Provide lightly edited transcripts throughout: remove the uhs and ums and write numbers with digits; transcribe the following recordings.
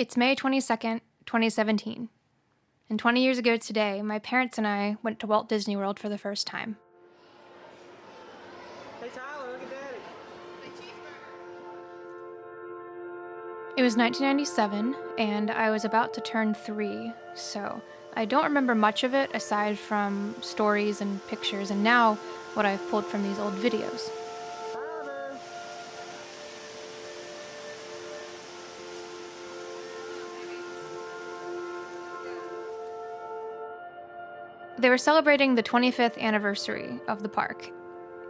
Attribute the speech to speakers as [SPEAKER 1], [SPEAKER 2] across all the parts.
[SPEAKER 1] It's May 22nd, 2017. And 20 years ago today, my parents and I went to Walt Disney World for the first time.
[SPEAKER 2] Hey Tyler, look at Daddy.
[SPEAKER 1] It was 1997, and I was about to turn 3, so I don't remember much of it aside from stories and pictures, and now what I've pulled from these old videos.
[SPEAKER 2] Tyler.
[SPEAKER 1] They were celebrating the 25th anniversary of the park,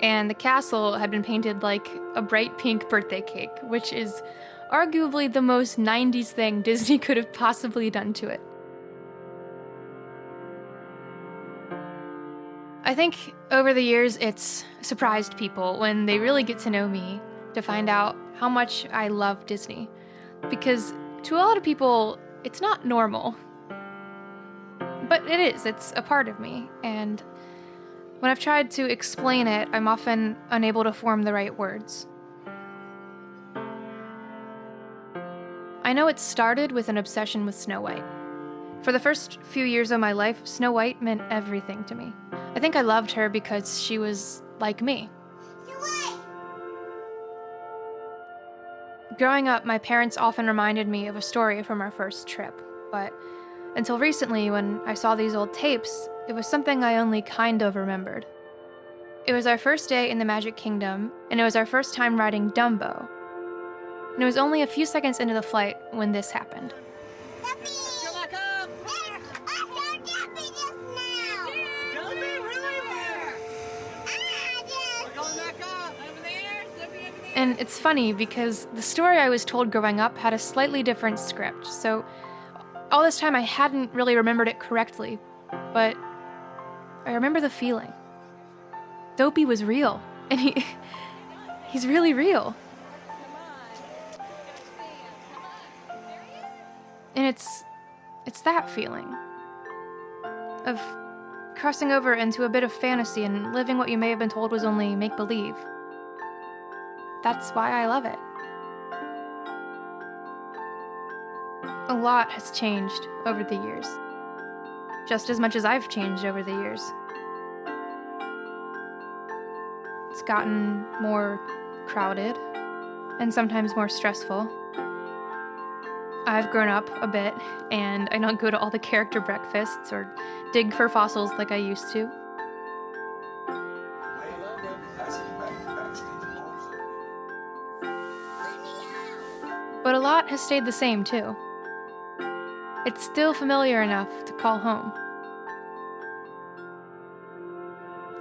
[SPEAKER 1] and the castle had been painted like a bright pink birthday cake, which is arguably the most 90s thing Disney could have possibly done to it. I think over the years it's surprised people when they really get to know me to find out how much I love Disney. Because to a lot of people, it's not normal. But it is, it's a part of me, and when I've tried to explain it, I'm often unable to form the right words. I know it started with an obsession with Snow White. For the first few years of my life, Snow White meant everything to me. I think I loved her because she was like me. Growing up, my parents often reminded me of a story from our first trip, but until recently, when I saw these old tapes, it was something I only kind of remembered. It was our first day in the Magic Kingdom, and it was our first time riding Dumbo. And it was only a few seconds into the flight when this happened.
[SPEAKER 2] Go back up!
[SPEAKER 3] I saw Duffy just now!
[SPEAKER 2] Don't be really there!
[SPEAKER 3] Ah,
[SPEAKER 2] We're going back up! Over there! Over there!
[SPEAKER 1] And it's funny because the story I was told growing up had a slightly different script, so all this time I hadn't really remembered it correctly, but I remember the feeling. Dopey was real, and he's really real. And it's that feeling of crossing over into a bit of fantasy and living what you may have been told was only make-believe. That's why I love it. A lot has changed over the years, just as much as I've changed over the years. It's gotten more crowded and sometimes more stressful. I've grown up a bit, and I don't go to all the character breakfasts or dig for fossils like I used to. But a lot has stayed the same, too. It's still familiar enough to call home.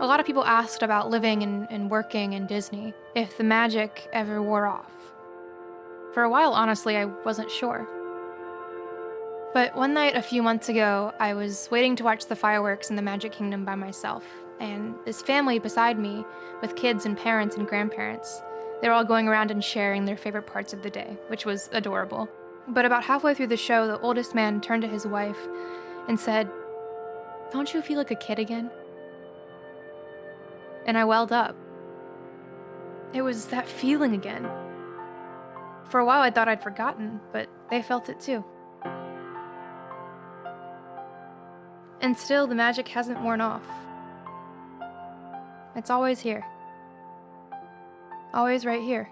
[SPEAKER 1] A lot of people asked about living and working in Disney, if the magic ever wore off. For a while, honestly, I wasn't sure. But one night a few months ago, I was waiting to watch the fireworks in the Magic Kingdom by myself, and this family beside me, with kids and parents and grandparents, they were all going around and sharing their favorite parts of the day, which was adorable. But about halfway through the show, the oldest man turned to his wife and said, "Don't you feel like a kid again?" And I welled up. It was that feeling again. For a while I thought I'd forgotten, but they felt it too. And still, the magic hasn't worn off. It's always here. Always right here.